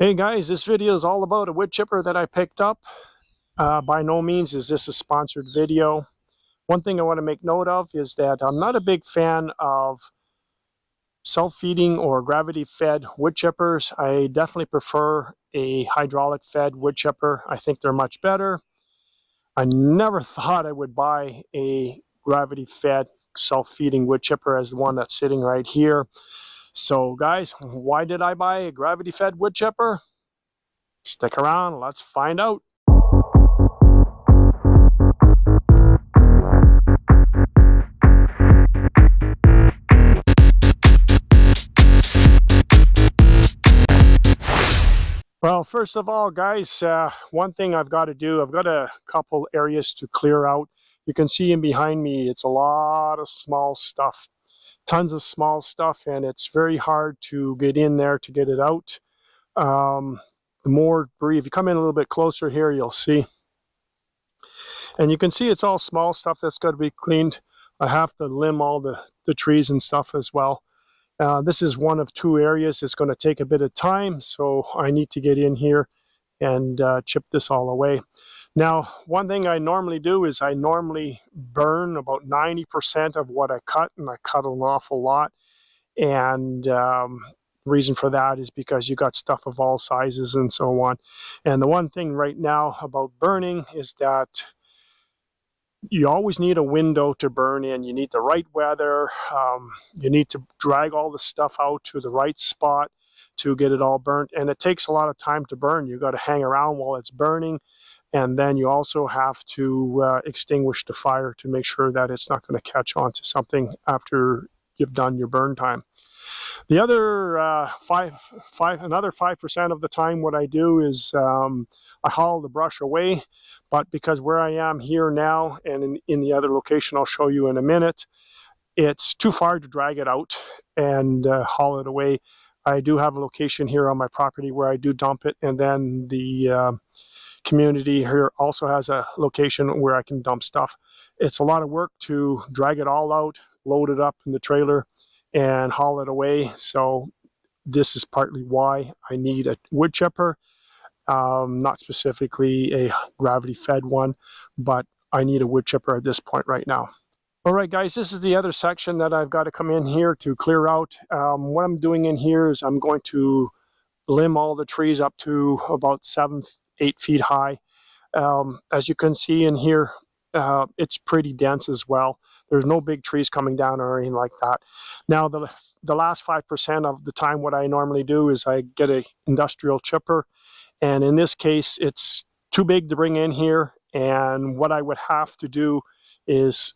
Hey guys, this video is all about a wood chipper that I picked up. By no means is this a sponsored video. One thing I want to make note of is that I'm not a big fan of self-feeding or gravity-fed wood chippers. I definitely prefer a hydraulic-fed wood chipper. I think they're much better. I never thought I would buy a gravity-fed self-feeding wood chipper as the one that's sitting right here. So guys, why did I buy a gravity-fed wood chipper? Stick around, let's find out. Well, first of all, guys, one thing I've got to do, I've got a couple areas to clear out. You can see in behind me, it's a lot of small stuff, tons of small stuff, and it's very hard to get in there to get it out. The more debris, if you come in a little bit closer here, you'll see. And you can see it's all small stuff that's got to be cleaned. I have to limb all the trees and stuff as well. This is one of two areas. It's going to take a bit of time, so I need to get in here and chip this all away. Now, one thing I normally do is I normally burn about 90% of what I cut, and I cut an awful lot. And reason for that is because you got stuff of all sizes and so on. And the one thing right now about burning is that you always need a window to burn in. You need the right weather. You need to drag all the stuff out to the right spot to get it all burnt. And it takes a lot of time to burn. You got to hang around while it's burning. And then you also have to extinguish the fire to make sure that it's not going to catch on to something after you've done your burn time. The other another 5% of the time, what I do is I haul the brush away. But because where I am here now and in the other location I'll show you in a minute, it's too far to drag it out and haul it away. I do have a location here on my property where I do dump it, and then the community here also has a location where I can dump stuff. It's a lot of work to drag it all out, load it up in the trailer, and haul it away. So this is partly why I need a wood chipper. Not specifically a gravity-fed one, but I need a wood chipper at this point right now. All right, guys, this is the other section that I've got to come in here to clear out. What I'm doing in here is I'm going to limb all the trees up to about 7-8 feet high. As you can see in here, it's pretty dense as well. There's no big trees coming down or anything like that. Now, the last 5% of the time, what I normally do is I get an industrial chipper. And in this case, it's too big to bring in here. And what I would have to do is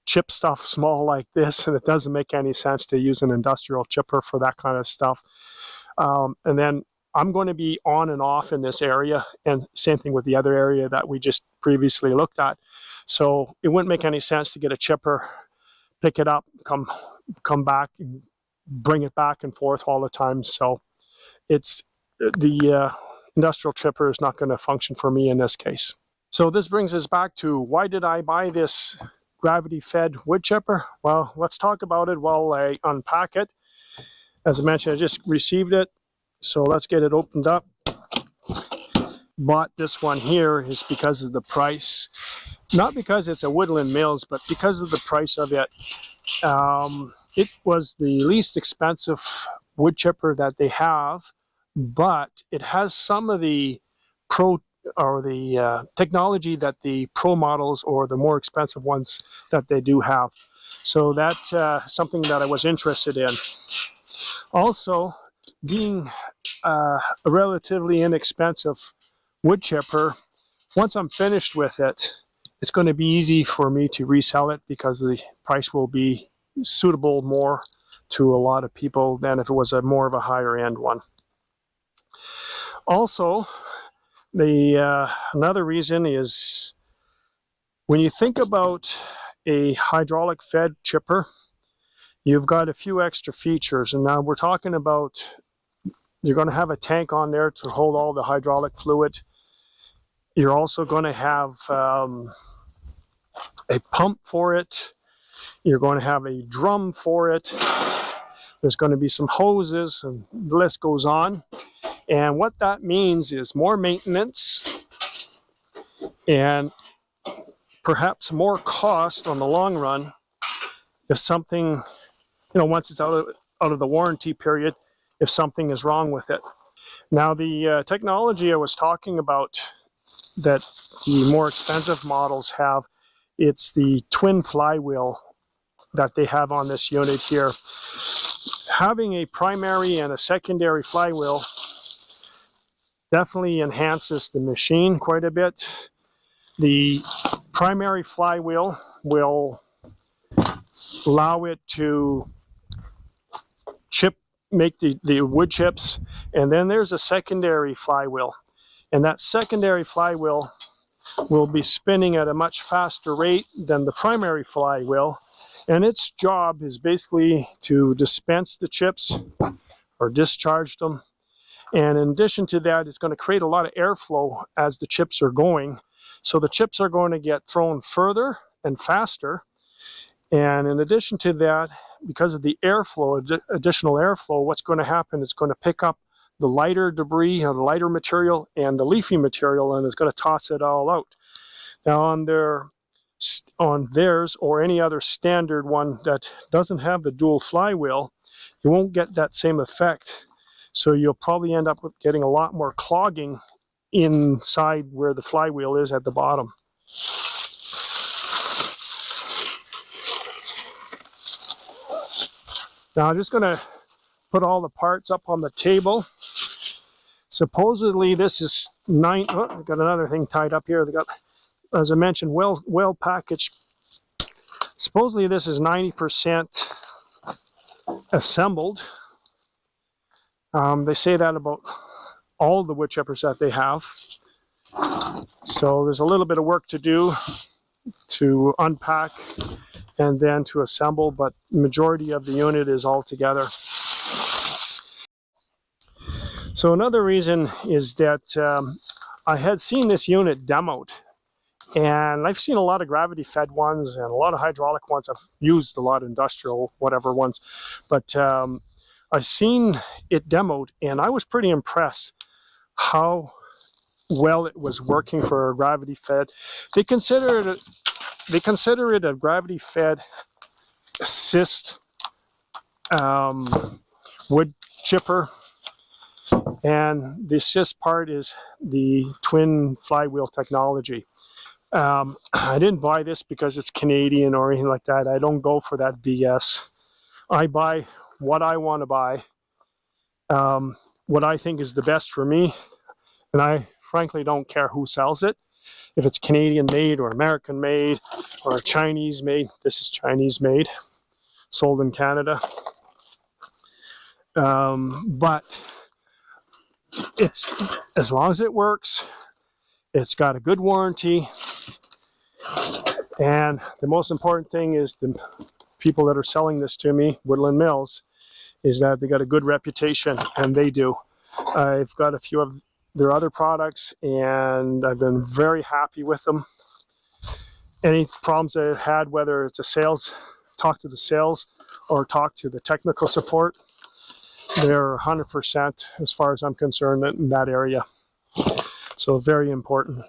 chip stuff small like this. And it doesn't make any sense to use an industrial chipper for that kind of stuff. And then I'm going to be on and off in this area. And same thing with the other area that we just previously looked at. So it wouldn't make any sense to get a chipper, pick it up, come back, and bring it back and forth all the time. So it's the industrial chipper is not going to function for me in this case. So this brings us back to why did I buy this gravity-fed wood chipper? Well, let's talk about it while I unpack it. As I mentioned, I just received it, so let's get it opened up. Bought this one here is because of the price. Not because it's a Woodland Mills, but because of the price of it. It was the least expensive wood chipper that they have, but it has some of the technology that the pro models or the more expensive ones that they do have. So that's something that I was interested in. Also, being a relatively inexpensive wood chipper, once I'm finished with it, it's going to be easy for me to resell it because the price will be suitable more to a lot of people than if it was more of a higher end one. Also, another reason is when you think about a hydraulic fed chipper, you've got a few extra features. And now we're talking about you're going to have a tank on there to hold all the hydraulic fluid. You're also going to have a pump for it. You're going to have a drum for it. There's going to be some hoses, and the list goes on. And what that means is more maintenance and perhaps more cost on the long run if something, once it's out of the warranty period, if something is wrong with it. Now, the technology I was talking about that the more expensive models have, it's the twin flywheel that they have on this unit here. Having a primary and a secondary flywheel definitely enhances the machine quite a bit. The primary flywheel will allow it to make the wood chips, and then there's a secondary flywheel, and that secondary flywheel will be spinning at a much faster rate than the primary flywheel, and its job is basically to dispense the chips or discharge them. And in addition to that, it's going to create a lot of airflow as the chips are going. So the chips are going to get thrown further and faster. And in addition to that, because of the airflow, additional airflow, what's going to happen is going to pick up the lighter debris or the lighter material and the leafy material, and it's going to toss it all out. Now on theirs or any other standard one that doesn't have the dual flywheel, you won't get that same effect. So you'll probably end up with getting a lot more clogging inside where the flywheel is at the bottom. Now I'm just going to put all the parts up on the table. Supposedly this is I've got another thing tied up here. They got, as I mentioned, well packaged. Supposedly this is 90% assembled. They say that about all the wood chippers that they have. So there's a little bit of work to do to unpack and then to assemble, but the majority of the unit is all together. So another reason is that I had seen this unit demoed, and I've seen a lot of gravity fed ones and a lot of hydraulic ones. I've used a lot of industrial whatever ones, but I've seen it demoed, and I was pretty impressed how well it was working for a gravity fed. They consider it a gravity fed assist wood chipper, and the assist part is the twin flywheel technology. I didn't buy this because it's Canadian or anything like that. I don't go for that BS. I buy what I want to buy, what I think is the best for me, and I frankly don't care who sells it. If it's Canadian made or American made or Chinese made, this is Chinese made, sold in Canada. But it's, as long as it works, it's got a good warranty, and the most important thing is the people that are selling this to me, Woodland Mills, is that they got a good reputation, and they do. I've got a few of their other products, and I've been very happy with them. Any problems that I've had, whether it's talk to the sales or talk to the technical support, they're 100% as far as I'm concerned in that area. So very important.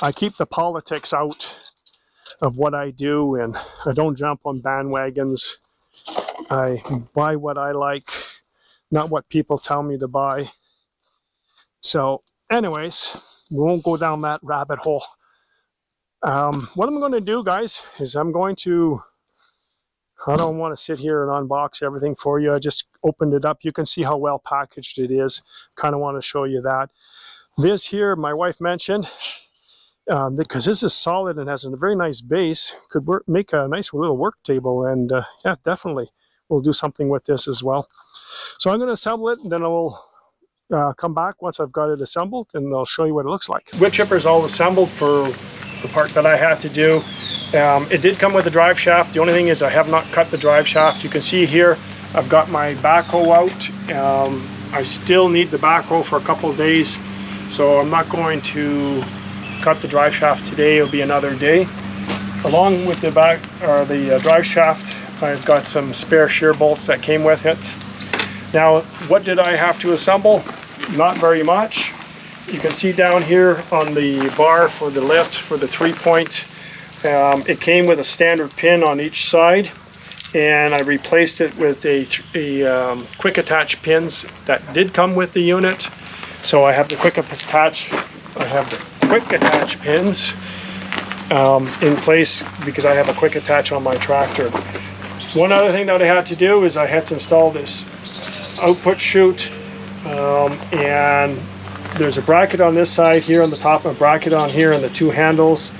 I keep the politics out of what I do, and I don't jump on bandwagons. I buy what I like, not what people tell me to buy. So anyways, we won't go down that rabbit hole. What I'm going to do, guys, is I don't want to sit here and unbox everything for you. I just opened it up. You can see how well packaged it is. Kind of want to show you that. This here, my wife mentioned, because this is solid and has a very nice base, could make a nice little work table. And yeah, definitely, we'll do something with this as well. So I'm going to assemble it, and then I will come back once I've got it assembled, and I'll show you what it looks like. Wood chipper is all assembled for the part that I had to do. It did come with a drive shaft. The only thing is I have not cut the drive shaft. You can see here I've got my backhoe out. I still need the backhoe for a couple of days, so I'm not going to cut the drive shaft today. It'll be another day. Along with the drive shaft, I've got some spare shear bolts that came with it. Now, what did I have to assemble? Not very much. You can see down here on the bar for the lift, for the 3-point, it came with a standard pin on each side, and I replaced it with a quick attach pins that did come with the unit. So I have the quick attach pins in place because I have a quick attach on my tractor. One other thing that I had to do is I had to install this output chute, and there's a bracket on this side here on the top, a bracket on here, and the 2 handles,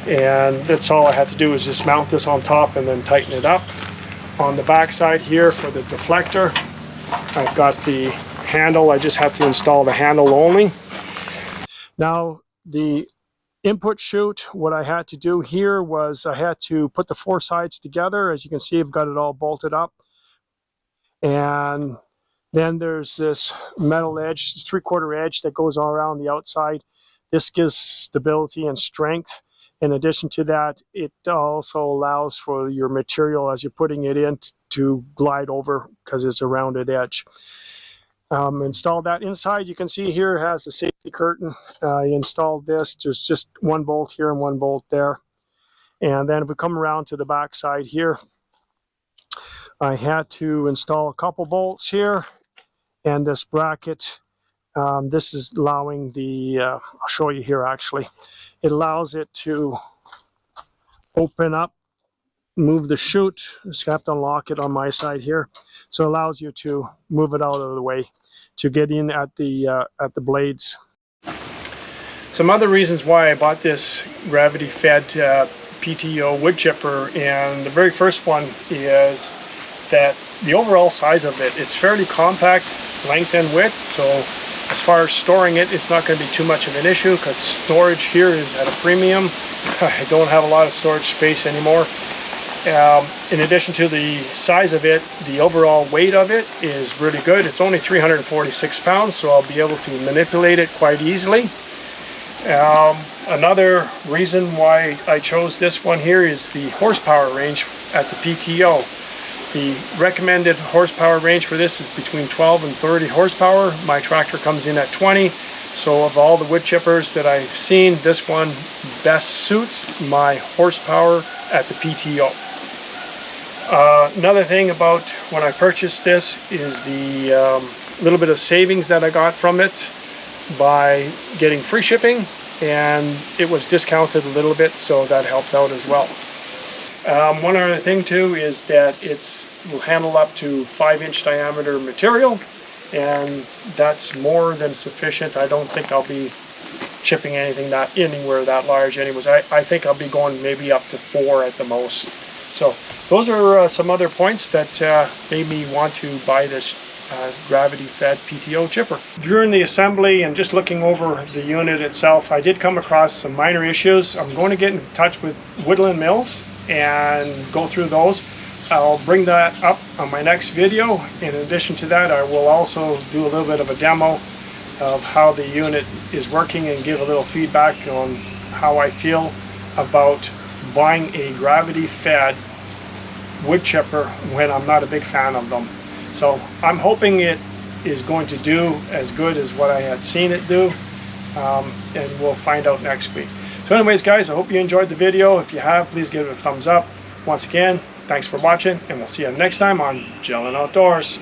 and that's all I had to do is just mount this on top and then tighten it up. On the back side here for the deflector, I've got the handle. I just have to install the handle only. Now the input chute, what I had to do here was I had to put the 4 sides together. As you can see, I've got it all bolted up, and then there's this metal edge, 3/4 edge that goes all around the outside. This gives stability and strength. In addition to that, it also allows for your material as you're putting it in to glide over because it's a rounded edge. Installed that inside. You can see here it has a safety curtain. I installed this. There's just 1 bolt here and 1 bolt there. And then if we come around to the back side here, I had to install a couple bolts here and this bracket. This is allowing the, I'll show you here actually. It allows it to open up, move the chute. Just have to unlock it on my side here. So it allows you to move it out of the way to get in at the blades. Some other reasons why I bought this gravity-fed PTO wood chipper, and the very first one is that the overall size of it, it's fairly compact, length and width, so as far as storing it, it's not going to be too much of an issue because storage here is at a premium. I don't have a lot of storage space anymore. In addition to the size of it, the overall weight of it is really good. It's only 346 pounds, so I'll be able to manipulate it quite easily. Another reason why I chose this one here is the horsepower range at the PTO. The recommended horsepower range for this is between 12 and 30 horsepower. My tractor comes in at 20. So of all the wood chippers that I've seen, this one best suits my horsepower at the PTO. Another thing about when I purchased this is the little bit of savings that I got from it by getting free shipping, and it was discounted a little bit, so that helped out as well. One other thing too is that it will handle up to 5-inch diameter material, and that's more than sufficient. I don't think I'll be chipping anything anywhere that large anyways. I think I'll be going maybe up to 4 at the most. So those are some other points that made me want to buy this gravity-fed PTO chipper. During the assembly and just looking over the unit itself, I did come across some minor issues. I'm going to get in touch with Woodland Mills and go through those. I'll bring that up on my next video. In addition to that, I will also do a little bit of a demo of how the unit is working and give a little feedback on how I feel about buying a gravity-fed wood chipper when I'm not a big fan of them. So I'm hoping it is going to do as good as what I had seen it do, and we'll find out next week. So anyways guys, I hope you enjoyed the video. If you have, please give it a thumbs up. Once again, thanks for watching, and we'll see you next time on Gellin' Outdoors.